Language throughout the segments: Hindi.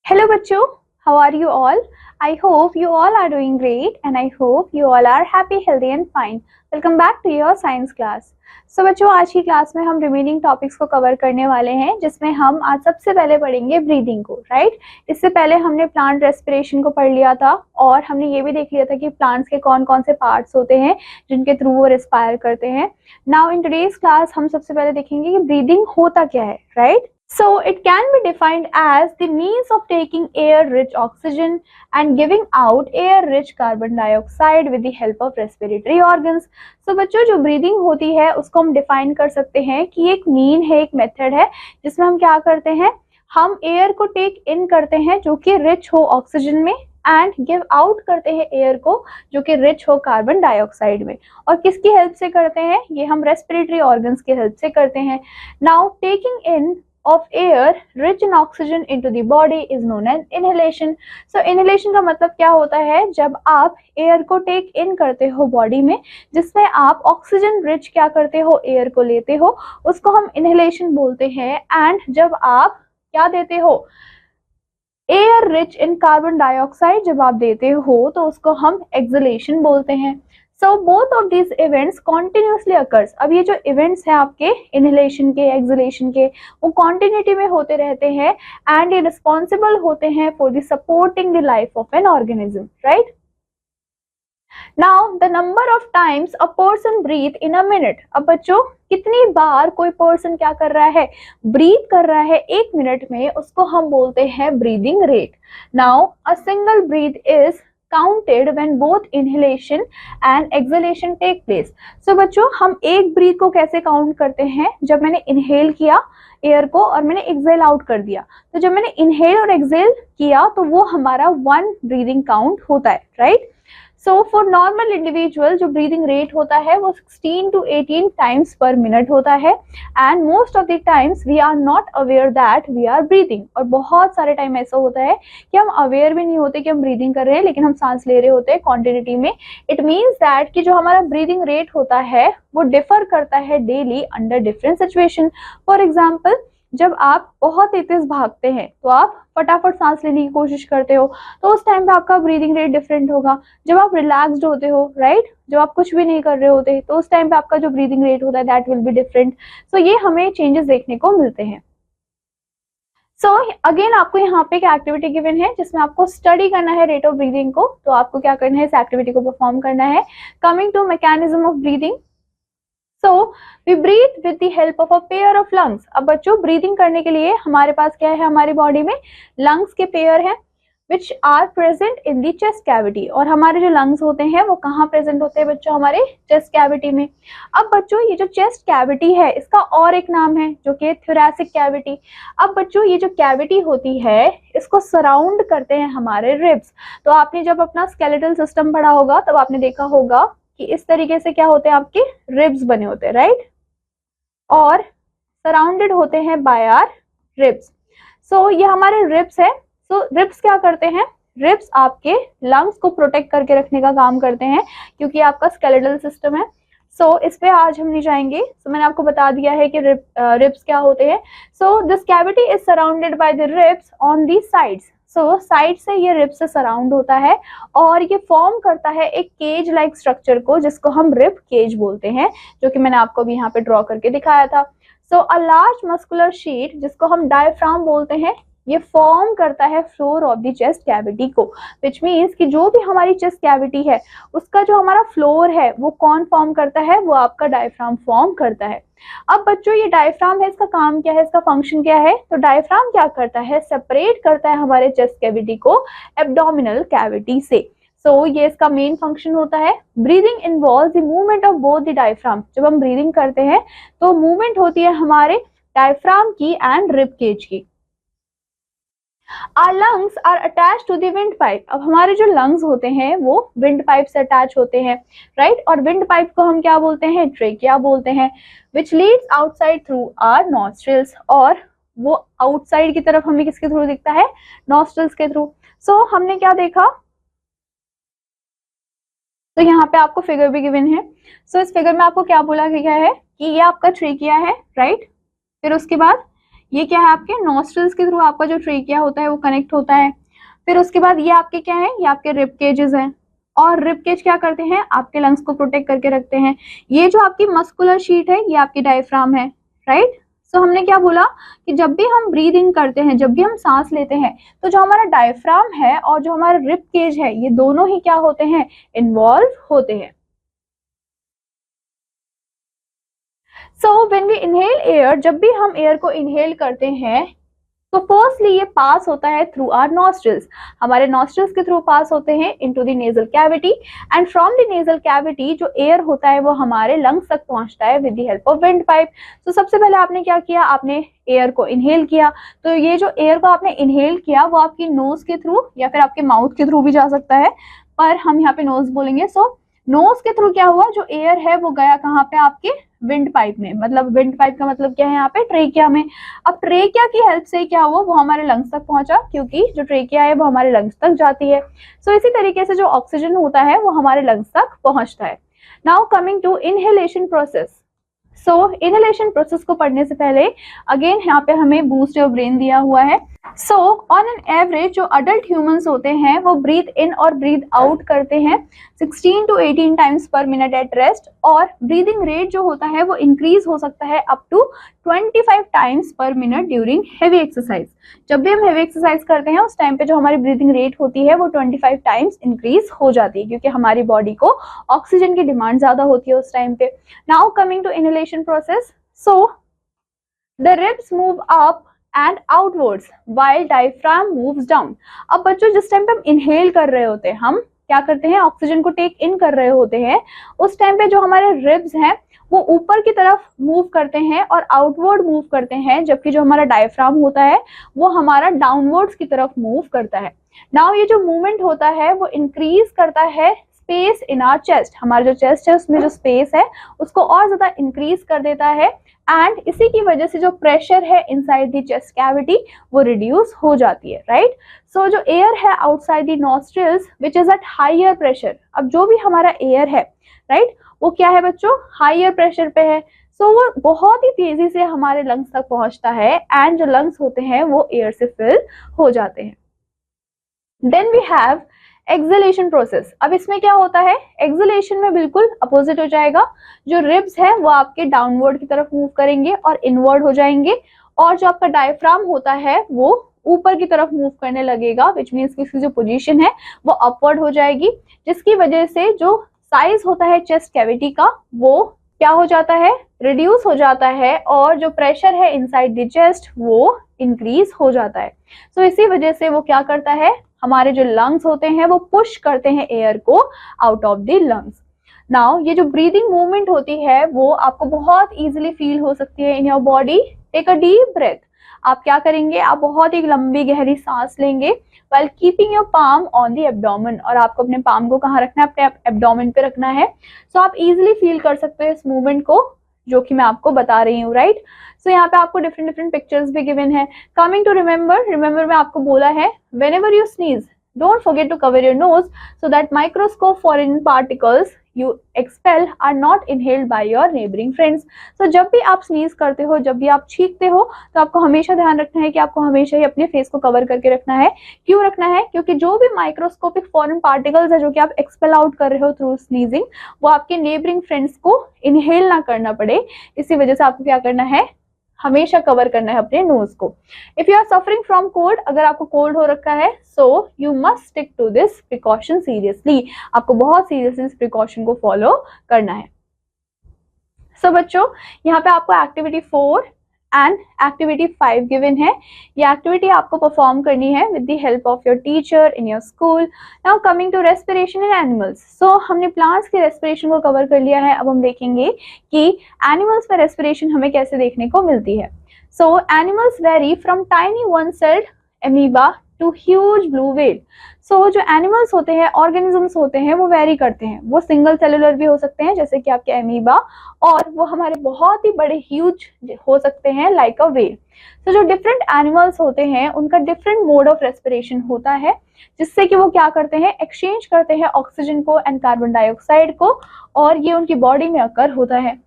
Hello बच्चों, how are you all? I hope you all are doing great and I hope you all are happy, healthy and fine. Welcome back to your science class. So बच्चों, आज की क्लास में हम रिमेनिंग टॉपिक्स को कवर करने वाले हैं, जिसमें हम आज सबसे पहले पढ़ेंगे ब्रीदिंग को, राइट? इससे पहले हमने प्लांट रेस्पिरेशन को पढ़ लिया था और हमने ये भी देख लिया था कि प्लांट्स के कौन कौन से पार्ट्स होते हैं जिनके थ्रू वो रेस्पायर करते हैं. नाउ इन टुडेज क्लास हम सबसे पहले देखेंगे कि ब्रीदिंग होता क्या है, right? So it can be defined as the means of taking air-rich oxygen and giving out air-rich carbon dioxide with the help of respiratory organs. So बच्चों, जो ब्रीदिंग होती है उसको हम डिफाइन कर सकते हैं कि एक मीन है, एक मेथड है जिसमें हम क्या करते हैं, हम एयर को टेक इन करते हैं जो कि रिच हो ऑक्सीजन में एंड गिव आउट करते हैं एयर को जो कि रिच हो कार्बन डाइऑक्साइड में. और किसकी हेल्प से करते हैं? ये हम रेस्पिरेटरी ऑर्गन्स की हेल्प से करते हैं. Now taking in of air rich in oxygen into the body is known as inhalation. So inhalation का मतलब क्या होता है? जब आप एयर को टेक इन करते हो बॉडी में, जिसमें आप ऑक्सीजन रिच क्या करते हो, एयर को लेते हो, उसको हम इनहेलेशन बोलते हैं. एंड जब आप क्या देते हो, air rich in carbon dioxide जब आप देते हो तो उसको हम एक्सहेलेशन बोलते हैं. So both of these events continuously occurs. अब ये जो events हैं आपके inhalation के, exhalation के, वो continuity में होते रहते हैं and ये responsible होते हैं for the supporting the life of an organism, right? Now the number of times a person breathe in a minute. अब बच्चों, कितनी बार कोई पर्सन क्या कर रहा है, ब्रीथ कर रहा है एक मिनट में, उसको हम बोलते हैं breathing rate. Now a single breath is counted when both inhalation and exhalation take place. So बच्चों, हम एक ब्रीथ को कैसे काउंट करते हैं? जब मैंने इनहेल किया एयर को और मैंने एक्सहेल आउट कर दिया, तो जब मैंने इनहेल और एक्सहेल किया तो वो हमारा वन ब्रीदिंग काउंट होता है, right? So for normal individual जो ब्रीदिंग रेट होता है वो 16 to 18 टाइम्स पर मिनट होता है. And most of the times we are not aware that we are breathing. और बहुत सारे टाइम ऐसा होता है कि हम अवेयर भी नहीं होते कि हम ब्रीदिंग कर रहे हैं, लेकिन हम सांस ले रहे होते हैं क्वांटिटी में. इट मीन्स दैट कि जो हमारा ब्रीदिंग रेट होता है वो डिफर करता है daily under different situation. For example, जब आप बहुत तेज भागते हैं तो आप फटाफट सांस लेने की कोशिश करते हो, तो उस टाइम पे आपका ब्रीदिंग रेट डिफरेंट होगा. जब आप रिलैक्स्ड होते हो, राइट, जब आप कुछ भी नहीं कर रहे होते, तो उस टाइम पे आपका जो ब्रीदिंग रेट होता है दैट विल बी डिफरेंट. सो ये हमें चेंजेस देखने को मिलते हैं. सो अगेन आपको यहाँ पे एक एक्टिविटी गिवन है जिसमें आपको स्टडी करना है रेट ऑफ ब्रीदिंग को. तो आपको क्या करना है, इस एक्टिविटी को परफॉर्म करना है. Coming to mechanism of breathing. So we breathe with the help of a pair of lungs. अब बच्चों, ब्रीदिंग करने के लिए हमारे पास क्या है, हमारी बॉडी में लंग्स के पेयर हैं which are present in the chest cavity. और हमारे जो लंग्स होते हैं वो कहाँ प्रेजेंट होते हैं बच्चों? हमारे चेस्ट कैविटी में. अब बच्चों, ये जो चेस्ट कैविटी है इसका और एक नाम है जो कि थोरैसिक कैविटी. अब बच्चों, ये जो कैविटी होती है इसको सराउंड करते हैं हमारे रिब्स. तो आपने जब अपना स्केलेटल सिस्टम पढ़ा होगा तब आपने देखा होगा कि इस तरीके से क्या होते हैं, आपके रिब्स बने होते हैं, राइट, और सराउंडेड होते हैं बाय आर रिब्स. सो ये हमारे रिब्स है. सो रिब्स क्या करते हैं, रिब्स आपके लंग्स को प्रोटेक्ट करके रखने का काम करते हैं क्योंकि आपका स्केलेटल सिस्टम है. सो इस पे आज हम नहीं जाएंगे. सो मैंने आपको बता दिया है कि रिब्स क्या होते हैं. So this cavity is surrounded by the ribs on the sides. So side से ये रिब से सराउंड होता है और ये फॉर्म करता है एक केज लाइक स्ट्रक्चर को जिसको हम रिब केज बोलते हैं, जो कि मैंने आपको भी यहाँ पे ड्रॉ करके दिखाया था. So a large muscular sheet जिसको हम डायफ्राम बोलते हैं, ये फॉर्म करता है floor of the chest cavity को. विच मीन्स कि जो भी हमारी चेस्ट कैविटी है उसका जो हमारा फ्लोर है वो कौन फॉर्म करता है? वो आपका डायफ्राम फॉर्म करता है. अब बच्चों, ये डायफ्राम है, इसका काम क्या है, इसका फंक्शन क्या है? तो डायफ्राम क्या करता है, सेपरेट करता है हमारे चेस्ट कैविटी को एब्डोमिनल कैविटी से. सो ये इसका मेन फंक्शन होता है. Breathing involves the movement of both the diaphragm. जब हम ब्रीदिंग करते हैं तो मूवमेंट होती है हमारे डायफ्राम की एंड रिब केज की. Our lungs are attached to the windpipe. अब हमारे जो lungs होते हैं वो windpipe से attach होते हैं, right? और windpipe को हम क्या बोलते हैं? ट्रेकिया बोलते हैं, which leads outside through our nostrils. और वो outside की तरफ हमें किसके थ्रू दिखता है? nostrils के थ्रू. So हमने क्या देखा? तो यहाँ पे आपको फिगर भी गिवन है. इस फिगर में आपको क्या बोला गया है कि ये आपका ट्रेकिया है, राइट? फिर उसके बाद ये क्या है आपके नॉस्ट्रल्स के थ्रू आपका जो ट्रेकिया होता है वो कनेक्ट होता है। फिर उसके बाद ये आपके क्या है, ये आपके रिब केजेस हैं, और रिब केज क्या करते हैं, आपके लंग्स को प्रोटेक्ट करके रखते हैं। ये जो आपकी मस्कुलर शीट है ये आपकी डायफ्राम है, राइट। सो हमने क्या बोला कि जब भी हम ब्रीदिंग करते हैं, जब भी हम सांस लेते हैं, तो जो हमारा डायफ्राम है और जो हमारा रिब केज है ये दोनों ही क्या होते हैं, इन्वॉल्व होते हैं। So when we inhale air, जब भी हम एयर को इनहेल करते हैं तो फर्स्टली ये पास होता है थ्रू आवर नॉस्ट्रल्स, हमारे नॉस्ट्रल्स के थ्रू पास होते हैं into the nasal cavity, and from the nasal cavity जो एयर होता है वो हमारे लंग्स तक पहुंचता है with the help of wind pipe. तो सबसे पहले आपने क्या किया, आपने एयर को इनहेल किया। तो ये जो एयर को आपने इनहेल किया वो आपकी नोज के थ्रू या फिर आपके माउथ के थ्रू भी जा सकता है, पर हम यहाँ पे नोज बोलेंगे। सो नोज के थ्रू क्या हुआ, जो एयर है वो गया कहाँ पे, आपके विंड पाइप में। मतलब विंड पाइप का मतलब क्या है यहाँ पे, ट्रेकिया में। अब ट्रेकिया की हेल्प से क्या हुआ, वो हमारे लंग्स तक पहुंचा, क्योंकि जो ट्रेकिया है वो हमारे लंग्स तक जाती है। सो इसी तरीके से जो ऑक्सीजन होता है वो हमारे लंग्स तक पहुंचता है। Now coming to inhalation process. So inhalation process को पढ़ने से पहले अगेन यहाँ पे हमें बूस्ट योर ब्रेन दिया हुआ है। सो ऑन एन एवरेज जो अडल्ट ह्यूमंस होते हैं वो ब्रीथ इन और ब्रीथ आउट करते हैं 16 to 18 times per minute at rest, और ब्रीदिंग रेट जो होता है वो इंक्रीज हो सकता है up to 25 times per minute during heavy exercise. जब भी हम हेवी एक्सरसाइज करते हैं उस टाइम पे जो हमारी ब्रीदिंग रेट होती है वो 25 टाइम्स इंक्रीज हो जाती है, क्योंकि हमारी बॉडी को ऑक्सीजन की डिमांड ज्यादा होती है उस टाइम पे। Now coming to inhalation process. So the ribs move up and outwards while diaphragm moves down. अब बच्चों जिस टाइम पे हम इनहेल कर रहे होते हैं, हम क्या करते हैं, ऑक्सीजन को टेक इन कर रहे होते हैं, उस टाइम पे जो हमारे रिब्स हैं वो ऊपर की तरफ मूव करते हैं और आउटवर्ड मूव करते हैं, जबकि जो हमारा डायफ्राम होता है वो हमारा डाउनवर्ड्स की तरफ मूव करता है। नाउ ये जो मूवमेंट होता है वो इंक्रीज करता है स्पेस इन आवर चेस्ट, हमारा जो चेस्ट है उसमें जो स्पेस है उसको और ज्यादा इंक्रीज कर देता है, एंड इसी की वजह से जो प्रेशर है इनसाइड द चेस्ट कैविटी वो रिड्यूस हो जाती है, राइट। सो जो एयर है outside the nostrils which is at higher pressure, अब जो भी हमारा एयर है, राइट, वो क्या है बच्चों, हायर प्रेशर पे है। सो वो बहुत ही तेजी से हमारे लंग्स तक पहुंचता है, एंड जो लंग्स होते हैं वो एयर से फिल हो जाते हैं। Then we have exhalation process. अब इसमें क्या होता है, एक्सलेशन में बिल्कुल अपोजिट हो जाएगा। जो रिब्स है वो आपके डाउनवर्ड की तरफ मूव करेंगे और इनवर्ड हो जाएंगे, और जो आपका डायफ्राम होता है वो ऊपर की तरफ मूव करने लगेगा, विच मीन्स कि इसकी जो पोजीशन है वो अपवर्ड हो जाएगी, जिसकी वजह से जो साइज होता है चेस्ट कैविटी का वो क्या हो जाता है, रिड्यूस हो जाता है, और जो प्रेशर है इनसाइड द चेस्ट वो इंक्रीज हो जाता है। सो इसी वजह से वो क्या करता है, हमारे जो लंग्स होते हैं वो पुश करते हैं एयर को out of the lungs. Now ये जो ब्रीदिंग मूवमेंट होती है वो आपको बहुत इजीली फील हो सकती है in your body. Take a deep breath. आप क्या करेंगे, आप बहुत ही लंबी गहरी सांस लेंगे while keeping your palm on the abdomen, और आपको अपने पाम को कहाँ रखना है, अपने एब्डोमेन पे रखना है। सो आप इजीली फील कर सकते हो इस मूवमेंट को जो कि मैं आपको बता रही हूँ, राइट। सो यहाँ पे आपको डिफरेंट डिफरेंट पिक्चर्स भी गिवन है। कमिंग टू रिमेंबर में आपको बोला है whenever you sneeze don't forget to cover your nose so that microscope foreign particles you expel are not inhaled by your neighboring friends। so जब भी आप स्नीज करते हो, जब भी आप छींकते हो, तो आपको हमेशा ध्यान रखना है कि आपको हमेशा ही अपने फेस को कवर करके रखना है। क्यों रखना है, क्योंकि जो भी माइक्रोस्कोपिक फॉरेन पार्टिकल्स है जो कि आप एक्सपेल आउट कर रहे हो थ्रू स्नीजिंग, वो आपके नेबरिंग फ्रेंड्स को इनहेल ना करना पड़े। इसी वजह से आपको क्या करना है, हमेशा कवर करना है अपने नोज को। If you are suffering from cold, अगर आपको कोल्ड हो रखा है, so you must stick to this precaution seriously. आपको बहुत सीरियसली इस प्रिकॉशन को फॉलो करना है। सो बच्चों यहाँ पे आपको एक्टिविटी 4 एंड एक्टिविटी 5 गिवन है। ये एक्टिविटी आपको परफॉर्म करनी है with the help of your teacher in your school. Now coming to respiration in animals. So हमने प्लांट्स की रेस्पिरेशन को कवर कर लिया है, अब हम देखेंगे कि एनिमल्स में रेस्पिरेशन हमें कैसे देखने को मिलती है। So animals vary from tiny one celled amoeba to huge blue whale. So जो एनिमल्स होते हैं, ऑर्गेनिजम्स होते हैं, वो वेरी करते हैं। वो सिंगल सेलुलर भी हो सकते हैं जैसे कि आपके एमीबा, और वो हमारे बहुत ही बड़े ह्यूज हो सकते हैं लाइक अ व्हेल। तो जो डिफरेंट एनिमल्स होते हैं उनका डिफरेंट मोड ऑफ रेस्पिरेशन होता है, जिससे कि वो क्या करते हैं, एक्सचेंज करते हैं ऑक्सीजन को एंड कार्बन डाइऑक्साइड को, और ये उनकी बॉडी में अकर होता है।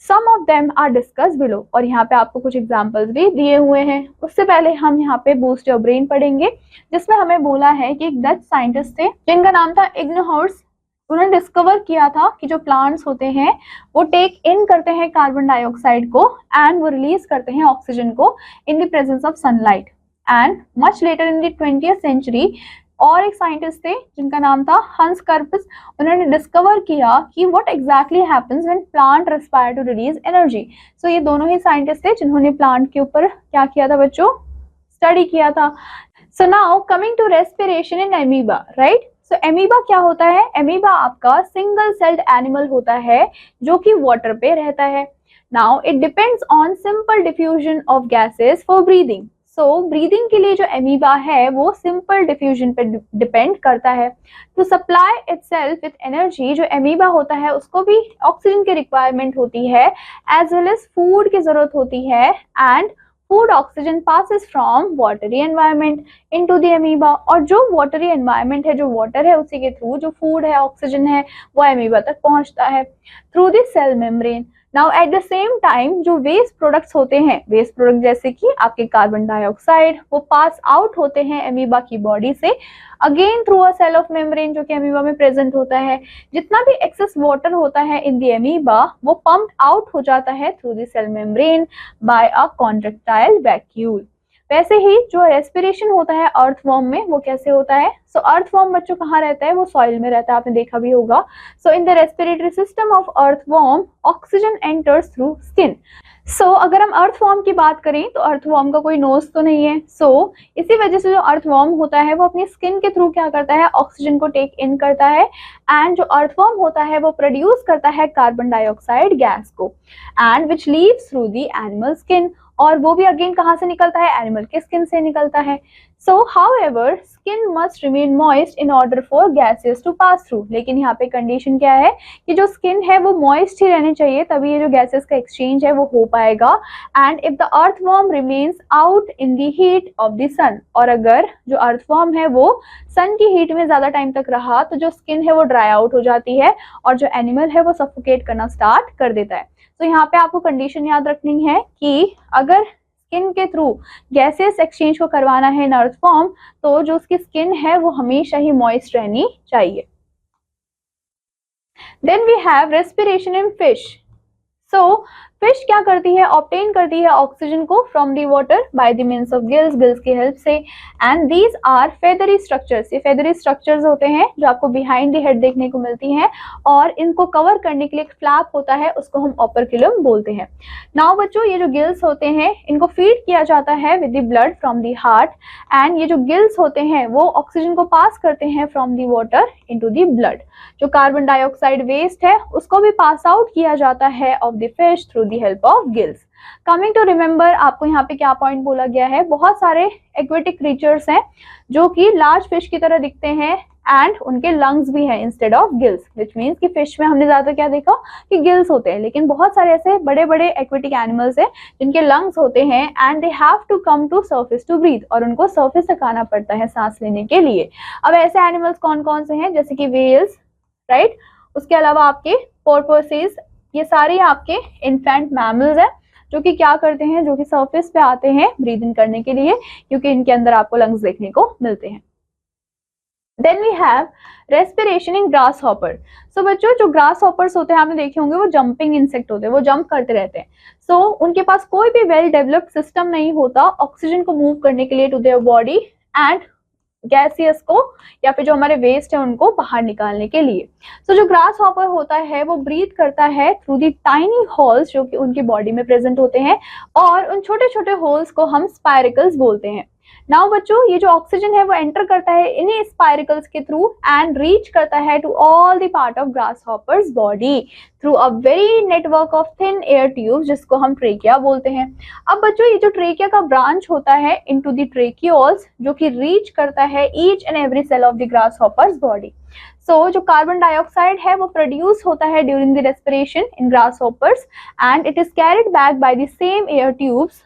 Some of them are discuss below, और यहाँ पे आपको कुछ एग्जांपल्स भी दिए हुए हैं। उससे पहले हम यहाँ पे बूस्ट योर ब्रेन पढ़ेंगे, जिसमें हमें बोला है कि एक डच साइंटिस्ट थे जिनका नाम था इग्नहॉर्स। उन्होंने डिस्कवर किया था कि जो प्लांट्स होते हैं वो टेक इन करते हैं कार्बन डाइऑक्साइड को एंड वो रिलीज करते हैं ऑक्सीजन को in the presence of sunlight. And much later in the 20th century और एक साइंटिस्ट थे जिनका नाम था हंस कर्पस। उन्होंने डिस्कवर किया कि what exactly happens when plant respire to release energy. So ये दोनों ही साइंटिस्ट थे जिन्होंने प्लांट के ऊपर क्या किया था बच्चों, स्टडी किया था। So now coming to respiration in amoeba, right. So amoeba क्या होता है? एमीबा आपका सिंगल सेल्ड एनिमल होता है जो कि वाटर पे रहता है। Now it depends on simple diffusion of gases for breathing. So breathing के लिए जो एमीबा है वो सिंपल डिफ्यूजन पे डिपेंड करता है। To supply itself with energy, जो एमीबा होता है उसको भी ऑक्सीजन की रिक्वायरमेंट होती है एज वेल एज फूड की जरूरत होती है। And food oxygen passes from watery environment into the amoeba, और जो वाटरी एनवायरनमेंट है, जो वाटर है, उसी के थ्रू जो फूड है, ऑक्सीजन है, वो एमीबा तक पहुंचता है through the cell membrane. Now at the same time जो वेस्ट प्रोडक्ट्स होते हैं, वेस्ट प्रोडक्ट जैसे कि आपके कार्बन डाइऑक्साइड, वो पास आउट होते हैं एमीबा की बॉडी से again through a cell of membrane जो कि एमीबा में प्रेजेंट होता है। जितना भी एक्सेस वाटर होता है इन द एमीबा वो पंप आउट हो जाता है through the cell membrane by a contractile vacuole. वैसे ही जो रेस्पिरेशन होता है अर्थवॉर्म में वो कैसे होता है? सो अर्थवॉर्म बच्चों कहाँ रहता है? वो सॉइल में रहता है, आपने देखा भी होगा। So in the respiratory system of earthworm oxygen enters through skin. So अगर हम अर्थवॉर्म की बात करें तो अर्थवॉर्म का कोई नोज तो नहीं है। सो इसी वजह से जो अर्थवॉर्म होता है वो अपनी स्किन के थ्रू क्या करता है? ऑक्सीजन को टेक इन करता है। एंड जो अर्थवॉर्म होता है वो प्रोड्यूस करता है कार्बन डाइऑक्साइड गैस को and which leaves through the animal skin, और वो भी अगेन कहाँ से निकलता है? एनिमल के स्किन से निकलता है। So however skin must remain moist in order for gases to pass through, लेकिन यहाँ पे कंडीशन क्या है कि जो स्किन है वो मॉइस्ट ही रहनी चाहिए, तभी ये जो गैसेस का एक्सचेंज है वो हो पाएगा। And if the earthworm remains out in the heat of the sun, और अगर जो अर्थवॉर्म है वो सन की हीट में ज्यादा टाइम तक रहा तो जो स्किन है वो ड्राई आउट हो जाती है और जो एनिमल है वो सफोकेट करना स्टार्ट कर देता है। तो यहाँ पे आपको कंडीशन याद रखनी है कि अगर स्किन के थ्रू गैसेस एक्सचेंज को करवाना है इन अर्थवॉर्म तो जो उसकी स्किन है वो हमेशा ही मॉइस्ट रहनी चाहिए। Then we have respiration in fish. So fish क्या करती है? ऑब्टेन करती है ऑक्सीजन को from the water by the means of gills, gills की हेल्प से। And these are feathery structures, ये फेदरी स्ट्रक्चर्स होते हैं जो आपको बिहाइंड द हेड देखने को मिलती हैं, और इनको कवर करने के लिए एक फ्लैप होता है, उसको हम ओपर्कुलम बोलते हैं। नाउ बच्चों ये जो गिल्स होते हैं इनको फीड किया जाता है with the blood from the heart, and ये जो गिल्स होते हैं वो ऑक्सीजन को पास करते हैं from the water into the blood. जो कार्बन डाइऑक्साइड वेस्ट है उसको भी पास आउट किया जाता है of the fish through the help of gills. Coming to remember, आपको यहाँ पे क्या पॉइंट बोला गया है? बहुत सारे एक्वेटिक क्रीचर्स हैं जो कि लार्ज फिश की तरह दिखते हैं एंड उनके लंग्स भी हैं instead of gills, which means कि फिश में हमने ज्यादा क्या देखा कि गिल्स होते हैं, लेकिन बहुत सारे ऐसे बड़े बड़े एक्वेटिक एनिमल्स हैं जिनके लंग्स होते हैं and they have to come to surface to breathe, और उनको सर्फेस तक आना पड़ता है सांस लेने के लिए। अब ऐसे एनिमल्स कौन कौन से हैं? जैसे कि वेल्स, राइट, उसके अलावा आपके पोर्पोइसेस, ये सारे आपके इन्फेंट मैमल्स हैं जो कि क्या करते हैं, जो कि सरफेस पे आते हैं ब्रीद इन करने के लिए, क्योंकि इनके अंदर आपको लंग्स देखने को मिलते हैं। Then we have respiration in grasshopper. So बच्चों जो ग्रास हॉपर्स होते हैं आपने देखे होंगे वो जंपिंग इंसेक्ट होते हैं, वो जंप करते रहते हैं। सो उनके पास कोई भी वेल डेवलप्ड सिस्टम नहीं होता ऑक्सीजन को मूव करने के लिए to their body and gaseous को या फिर जो हमारे वेस्ट है उनको बाहर निकालने के लिए। सो जो ग्रास हॉपर होता है वो ब्रीथ करता है थ्रू दी टाइनी होल्स जो कि उनकी बॉडी में प्रेजेंट होते हैं, और उन छोटे छोटे होल्स को हम स्पाइरिकल्स बोलते हैं। नाउ बच्चों ये जो ऑक्सीजन है वो एंटर करता है इन्हीं स्पाइरिकल्स के थ्रू एंड रीच करता है to all the part of grasshopper's body through a very network of thin air tubes जिसको हम ट्रेकिया बोलते हैं। अब बच्चों ये जो ट्रेकिया का ब्रांच होता है इनटू द ट्रेकियोल्स जो कि रीच करता है each and every cell of the grasshopper's body. So जो कार्बन डाइऑक्साइड है वो प्रोड्यूस होता है during the respiration in grasshoppers and it is carried back by the same air tubes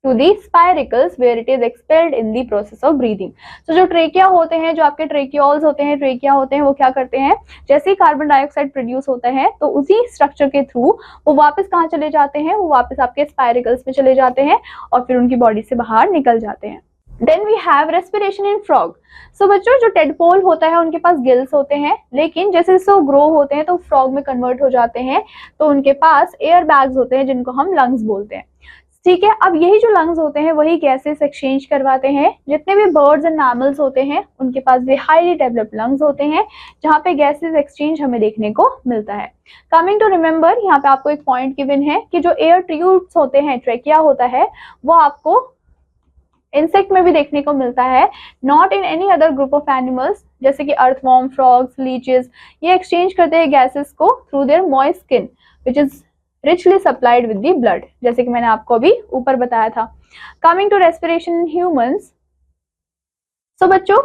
to the spiracles where it is expelled in the process of breathing. So जो ट्रेकिया होते हैं, जो आपके ट्रेकियोल्स होते हैं, ट्रेकिया होते हैं, वो क्या करते हैं, जैसे ही कार्बन डाइऑक्साइड प्रोड्यूस होता है तो उसी स्ट्रक्चर के थ्रू वो वापस कहाँ चले जाते हैं, वो वापस आपके स्पाइरिकल्स में चले जाते हैं और फिर उनकी बॉडी से बाहर निकल जाते हैं. Then we have respiration in frog. So बच्चों जो टेडपोल होता है उनके पास गिल्स होते हैं, लेकिन जैसे जैसे वो ग्रो होते हैं तो फ्रॉग में कन्वर्ट हो जाते हैं, तो उनके पास एयर बैग्स होते हैं जिनको हम लंग्स बोलते हैं. ठीक है, अब यही जो लंग्स होते हैं वही गैसेस एक्सचेंज करवाते हैं. जितने भी बर्ड्स एंड मैमल्स होते हैं उनके पास भी हाईली डेवलप्ड लंग्स होते हैं जहाँ पे गैसेस एक्सचेंज हमें देखने को मिलता है. कमिंग टू रिमेंबर, यहाँ पे आपको एक पॉइंट गिवन है कि जो एयर ट्यूब्स होते हैं, ट्रेकिया होता है, वो आपको इंसेक्ट में भी देखने को मिलता है, not in any other group of animals, जैसे कि अर्थवॉर्म, फ्रॉग्स, लीचेस. ये एक्सचेंज करते हैं गैसेस को through their moist skin which is richly supplied with the blood, जैसे कि मैंने आपको अभी ऊपर बताया था. Coming to respiration in humans. So बच्चों,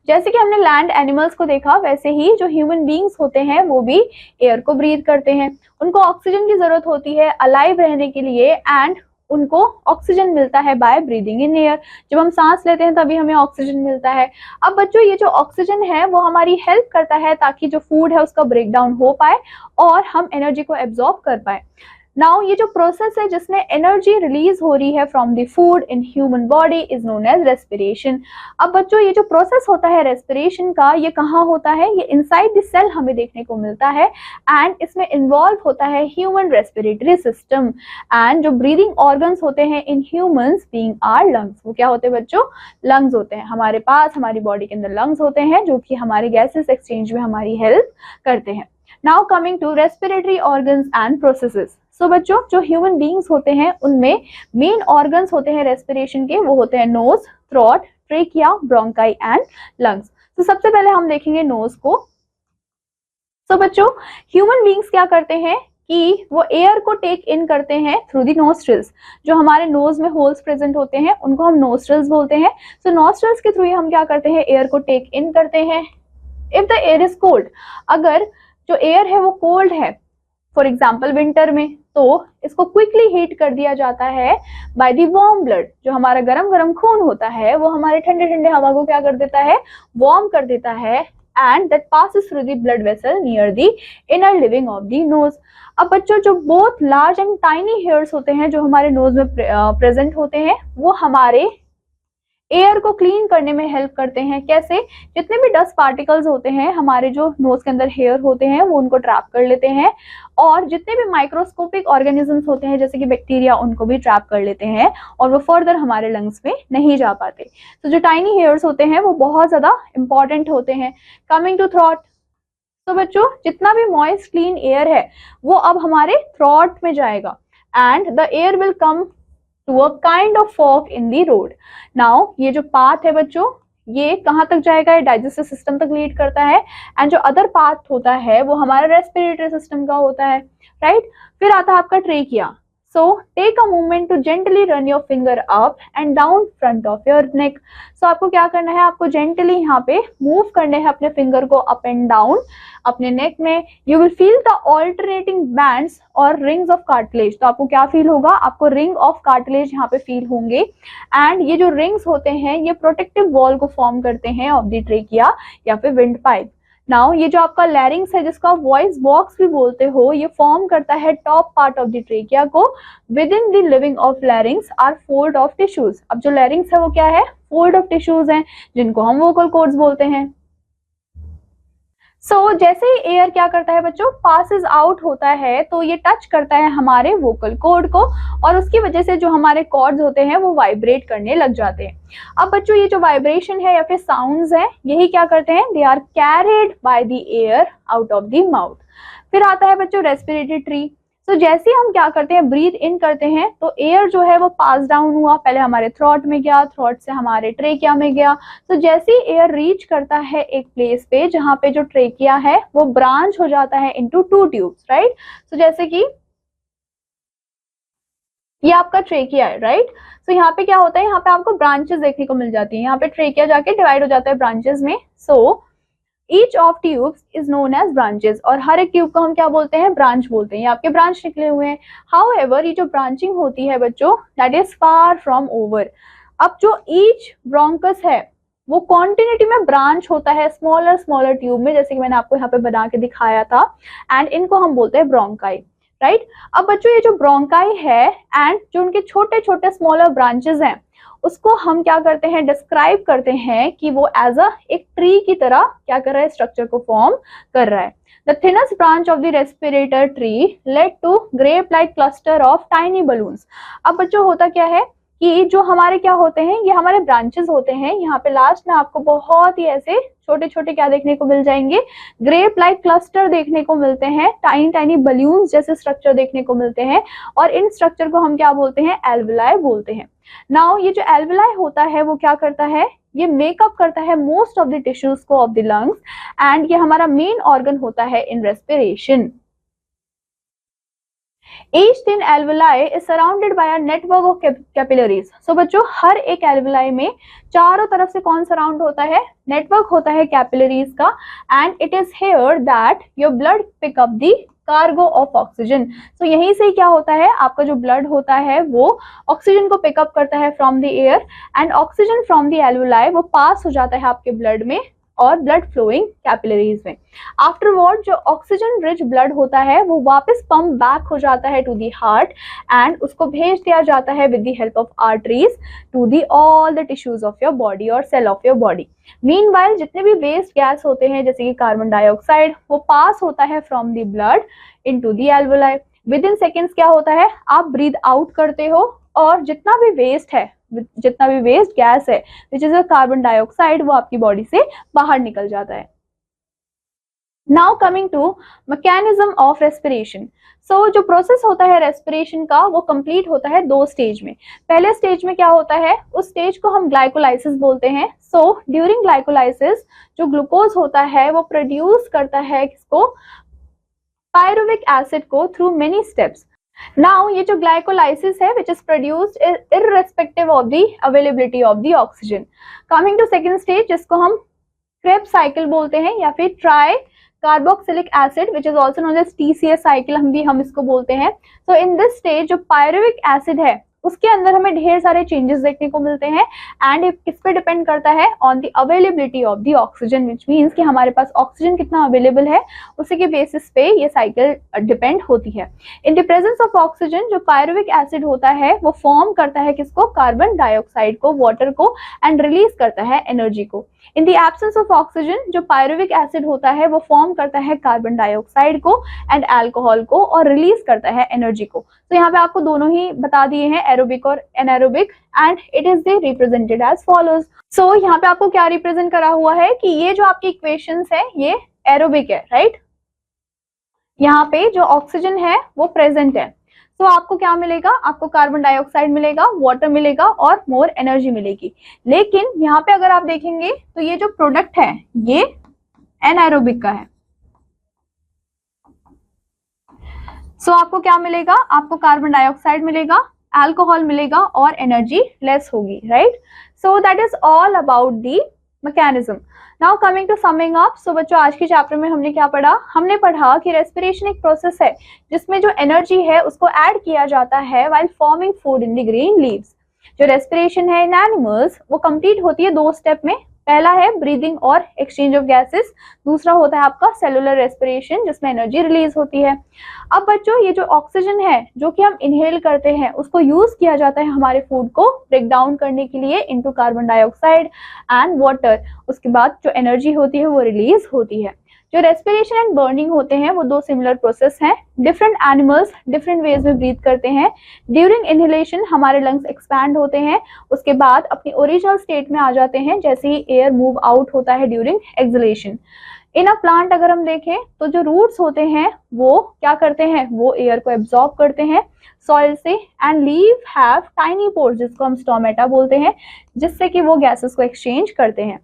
जैसे कि हमने लैंड एनिमल्स को देखा, वैसे ही जो ह्यूमन बींग्स होते हैं वो भी एयर को ब्रीथ करते हैं. उनको ऑक्सीजन की जरूरत होती है अलाइव रहने के लिए, एंड उनको ऑक्सीजन मिलता है बाय ब्रीदिंग इन एयर. जब हम सांस लेते हैं तभी हमें ऑक्सीजन मिलता है. अब बच्चों ये जो ऑक्सीजन है वो हमारी हेल्प करता है ताकि जो फूड है उसका ब्रेक डाउन हो पाए और हम एनर्जी को एब्जॉर्ब कर पाए. नाउ ये जो प्रोसेस है जिसमें एनर्जी रिलीज हो रही है from the food in human body is known as respiration. अब बच्चों ये जो प्रोसेस होता है रेस्पिरेशन का, ये कहाँ होता है, ये इनसाइड द सेल हमें देखने को मिलता है, एंड इसमें इन्वॉल्व होता है ह्यूमन रेस्पिरेटरी सिस्टम. एंड जो ब्रीदिंग ऑर्गन्स होते हैं in humans being are lungs, वो क्या होते हैं बच्चों, लंग्स होते हैं. हमारे पास हमारी बॉडी के अंदर लंग्स होते हैं जो कि हमारे गैसेस एक्सचेंज में हमारी हेल्प करते हैं. Now coming to respiratory organs and processes. So बच्चों जो ह्यूमन बींग्स होते हैं उनमें मेन ऑर्गन्स होते हैं रेस्पिरेशन के, वो होते हैं nose, throat, trachea, bronchi and lungs. तो सबसे पहले हम देखेंगे नोज को. सो बच्चों ह्यूमन बींग्स क्या करते हैं कि वो एयर को टेक इन करते हैं थ्रू दी नोस्ट्रिल्स. जो हमारे नोज में होल्स प्रेजेंट होते हैं उनको हम नोस्ट्रिल्स बोलते हैं. सो नोस्ट्रिल्स के थ्रू हम क्या करते हैं, एयर को टेक इन करते हैं. If the air is cold, अगर जो एयर है वो कोल्ड है, फॉर एग्जाम्पल विंटर में, तो इसको क्विकली हीट कर दिया जाता है बाय द वार्म ब्लड. जो हमारा गरम गरम खून होता है वो हमारे ठंडे ठंडे हवा को क्या कर देता है, वार्म कर देता है, and that passes through the blood vessel near the inner living of the nose. अब बच्चों जो both large and tiny hairs होते हैं जो हमारे नोज में प्रेजेंट होते हैं, वो हमारे एयर को क्लीन करने में हेल्प करते हैं. कैसे, जितने भी डस्ट पार्टिकल्स होते हैं हमारे जो नोज के अंदर हेयर होते हैं वो उनको ट्रैप कर लेते हैं, और जितने भी माइक्रोस्कोपिक ऑर्गेनिजम्स होते हैं जैसे कि बैक्टीरिया, उनको भी ट्रैप कर लेते हैं और वो फर्दर हमारे लंग्स में नहीं जा पाते. तो जो टाइनी हेयर्स होते हैं वो बहुत ज्यादा इंपॉर्टेंट होते हैं. Coming to throat. तो बच्चों जितना भी मॉइस्ट क्लीन एयर है वो अब हमारे थ्रोट में जाएगा, and the air will come to a kind of fork in the road. Now ये जो पाथ है बच्चों, ये कहाँ तक जाएगा, ये डाइजेस्टिव सिस्टम तक लीड करता है, एंड जो अदर पाथ होता है वो हमारा रेस्पिरेटरी सिस्टम का होता है, राइट. फिर आता है आपका trachea. So take a moment to gently run your finger up and down front of your neck. So आपको क्या करना है, आपको gently यहाँ पे मूव करने हैं अपने फिंगर को अप एंड डाउन अपने नेक में. You will feel the alternating bands और rings of cartilage. तो आपको क्या फील होगा, आपको ring of cartilage यहाँ पे फील होंगे, एंड ये जो रिंग्स होते हैं ये प्रोटेक्टिव वॉल को फॉर्म करते हैं ऑफ द ट्रेकिया या फिर विंड पाइप. नाउ ये जो आपका लैरिंग्स है जिसको आप वॉइस बॉक्स भी बोलते हो, ये फॉर्म करता है top part of the trachea को. With in the living of larynx are fold of tissues. अब जो लैरिंग्स है वो क्या है, फोल्ड ऑफ टिश्यूज हैं जिनको हम वोकल कॉर्ड्स बोलते हैं. सो जैसे ही एयर क्या करता है बच्चों, पासेस आउट होता है, तो ये टच करता है हमारे वोकल कॉर्ड को, और उसकी वजह से जो हमारे कॉर्ड्स होते हैं वो वाइब्रेट करने लग जाते हैं. अब बच्चों ये जो वाइब्रेशन है या फिर साउंड्स है, यही क्या करते हैं, they are carried by the air out of the mouth. फिर आता है बच्चों रेस्पिरेटरी ट्री. तो जैसे हम क्या करते हैं, ब्रीथ इन करते हैं, तो एयर जो है वो पास डाउन हुआ, पहले हमारे थ्रोट में गया, थ्रोट से हमारे ट्रेकिया में गया. तो जैसे ही एयर रीच करता है एक प्लेस पे जहाँ पे जो ट्रेकिया है वो ब्रांच हो जाता है इनटू 2 ट्यूब्स, राइट. तो जैसे कि ये आपका ट्रेकिया है, राइट. तो यहाँ पे क्या होता है, यहाँ पे आपको ब्रांचेस देखने को मिल जाती है, यहाँ पे ट्रेकिया जाके डिवाइड हो जाता है ब्रांचेस में. So each of tubes is known as branches, और हर एक ट्यूब को हम क्या बोलते हैं, ब्रांच बोलते हैं। ये आपके ब्रांच निकले हुए हैं। हाउएवर ये जो ब्रांचिंग होती है बच्चों, that is far from over. अब जो ईच ब्रोंकस है वो कॉन्टिन्यूटी में ब्रांच होता है स्मॉलर स्मॉलर ट्यूब में, जैसे कि मैंने आपको यहाँ पे बना के दिखाया था, एंड इनको हम बोलते हैं ब्रोंकाई, राइट। अब बच्चों ये जो ब्रोंकाई है एंड जो उनके छोटे छोटे स्मॉलर ब्रांचेस हैं, उसको हम क्या करते हैं, डिस्क्राइब करते हैं कि वो एज एक ट्री की तरह क्या कर रहा है, स्ट्रक्चर को फॉर्म कर रहा है। The thinnest branch of the respirator tree led to grape-like cluster of tiny balloons। अब बच्चों होता क्या है कि जो हमारे क्या होते हैं, ये हमारे ब्रांचेस होते हैं। यहाँ पे लास्ट में आपको बहुत ही ऐसे छोटे छोटे क्या देखने को मिल जाएंगे, ग्रेप लाइक क्लस्टर देखने को मिलते हैं, टाइनी टाइनी बलून्स जैसे स्ट्रक्चर देखने को मिलते हैं, और इन स्ट्रक्चर को हम क्या बोलते हैं, एल्वेलाई बोलते हैं। नाउ ये जो एल्वेलाई होता है वो क्या करता है, ये मेकअप करता है मोस्ट ऑफ द टिश्यूज को ऑफ द लंग्स, एंड ये हमारा मेन ऑर्गन होता है in respiration. Each thin alveoli is surrounded by a network of capillaries। So बच्चों हर एक alveoli में चारों तरफ से कौन सराउंड होता है, नेटवर्क होता है कैपिलरीज का, and it is here that your blood pick up the cargo of oxygen. So यहीं से क्या होता है, आपका जो ब्लड होता है वो ऑक्सीजन को पिकअप करता है from the air, and oxygen from the alveoli वो पास हो जाता है आपके ब्लड में और ब्लड फ्लोइंग कैपिलरीज में। आफ्टरवर्ड जो ऑक्सीजन रिच ब्लड होता है वो वापस पंप बैक हो जाता है टू दी हार्ट, एंड उसको भेज दिया जाता है with the help of arteries to the all the tissues of your body और cell of your body. Meanwhile जितने भी वेस्ट गैस होते हैं जैसे कि कार्बन डाइऑक्साइड, वो पास होता है from the blood into the alveoli. With in seconds क्या होता है, आप ब्रीथ आउट करते हो, और जितना भी वेस्ट है, जितना भी वेस्ट गैस है which is a carbon dioxide, वो आपकी बॉडी से बाहर निकल जाता है। Now coming to mechanism of respiration. So जो प्रोसेस होता है रेस्पिरेशन का वो कंप्लीट होता है दो स्टेज में। पहले स्टेज में क्या होता है, उस स्टेज को हम ग्लाइकोलाइसिस बोलते हैं। सो ड्यूरिंग ग्लाइकोलाइसिस जो ग्लूकोज होता है वो प्रोड्यूस करता है किसको, पायरुविक एसिड को, थ्रू मेनी स्टेप्स। नाउ ये जो ग्लाइकोलाइसिस है which is produced irrespective of the availability of the oxygen. Coming to second stage जिसको हम क्रेब्स साइकिल बोलते हैं, या फिर tri carboxylic acid which is also known as TCA cycle हम इसको बोलते हैं। सो इन दिस स्टेज जो पायरुविक एसिड है उसके अंदर हमें ढेर सारे चेंजेस देखने को मिलते हैं, एंड किस पे डिपेंड करता है, on the availability of the oxygen, which means कि हमारे पास ऑक्सीजन कितना अवेलेबल है उसी के बेसिस पे ये साइकिल डिपेंड होती है। In the presence of oxygen जो पायरुविक एसिड होता है वो फॉर्म करता है किसको, कार्बन डाइऑक्साइड को, वाटर को, एंड रिलीज करता है एनर्जी को। In the absence of oxygen जो पायरुविक एसिड होता है वो फॉर्म करता है कार्बन डाइऑक्साइड को एंड अल्कोहल को, और रिलीज करता है एनर्जी को। तो यहाँ पे आपको दोनों ही बता दिए हैं, एरोबिक और anaerobic, and it is the represented as follows. So यहाँ पे आपको क्या रिप्रेजेंट करा हुआ है कि ये जो आपकी इक्वेशंस है ये एरोबिक है, राइट। यहाँ पे जो ऑक्सीजन है वो प्रेजेंट है, तो आपको क्या मिलेगा, आपको कार्बन डाइऑक्साइड मिलेगा, वाटर मिलेगा और मोर एनर्जी मिलेगी। लेकिन यहाँ पे अगर आप देखेंगे तो ये जो प्रोडक्ट है ये एनारोबिक का है। सो आपको क्या मिलेगा, आपको कार्बन डाइऑक्साइड मिलेगा, अल्कोहल मिलेगा और एनर्जी लेस होगी, right. So that is all about the mechanism. Now coming to summing up. So बच्चों आज के चैप्टर में हमने क्या पढ़ा, हमने पढ़ा कि रेस्पिरेशन एक प्रोसेस है जिसमें जो एनर्जी है उसको ऐड किया जाता है while forming food in the green leaves. जो रेस्पिरेशन है इन एनिमल्स वो कंप्लीट होती है दो स्टेप में। पहला है ब्रीदिंग और एक्सचेंज ऑफ गैसेस, दूसरा होता है आपका सेलुलर रेस्पिरेशन जिसमें एनर्जी रिलीज होती है। अब बच्चों ये जो ऑक्सीजन है जो कि हम इनहेल करते हैं उसको यूज किया जाता है हमारे फूड को ब्रेक डाउन करने के लिए into carbon dioxide and water. उसके बाद जो एनर्जी होती है वो रिलीज होती है। जो रेस्पिरेशन एंड बर्निंग होते हैं वो दो सिमिलर प्रोसेस हैं। डिफरेंट एनिमल्स डिफरेंट वेज में ब्रीथ करते हैं। ड्यूरिंग इनहेलेशन हमारे लंग्स एक्सपैंड होते हैं, उसके बाद अपनी ओरिजिनल स्टेट में आ जाते हैं जैसे ही एयर मूव आउट होता है during exhalation. In a plant अगर हम देखें तो जो रूट्स होते हैं वो क्या करते हैं, वो एयर को एब्जॉर्ब करते हैं सॉइल से, and leave have tiny pores जिसको हम स्टोमेटा बोलते हैं, जिससे कि वो गैसेस को एक्सचेंज करते हैं।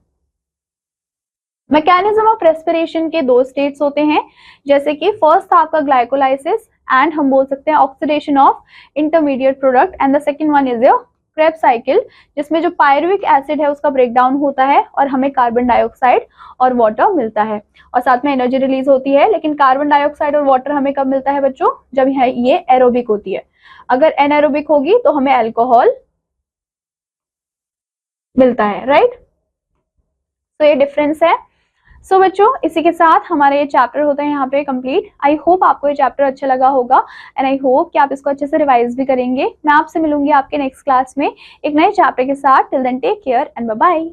मैकेनिज्म ऑफ रेस्पिरेशन के दो स्टेट्स होते हैं, जैसे कि फर्स्ट था आपका ग्लाइकोलाइसिस एंड हम बोल सकते हैं oxidation of intermediate product, and the second one is your Krebs cycle, जिसमें जो पायरुविक एसिड है उसका ब्रेकडाउन होता है और हमें कार्बन डाइऑक्साइड और वाटर मिलता है, और साथ में एनर्जी रिलीज होती है। लेकिन कार्बन डाइऑक्साइड और वाटर हमें कब मिलता है बच्चों? जब ये एरोबिक होती है। अगर एनएरोबिक होगी तो हमें अल्कोहल मिलता है, राइट। तो ये डिफरेंस है। सो बच्चों, इसी के साथ हमारे ये चैप्टर होते हैं यहाँ पे कंप्लीट। आई होप आपको ये चैप्टर अच्छा लगा होगा एंड आई होप कि आप इसको अच्छे से रिवाइज भी करेंगे। मैं आपसे मिलूंगी आपके नेक्स्ट क्लास में एक नए चैप्टर के साथ। Till then take care and bye bye.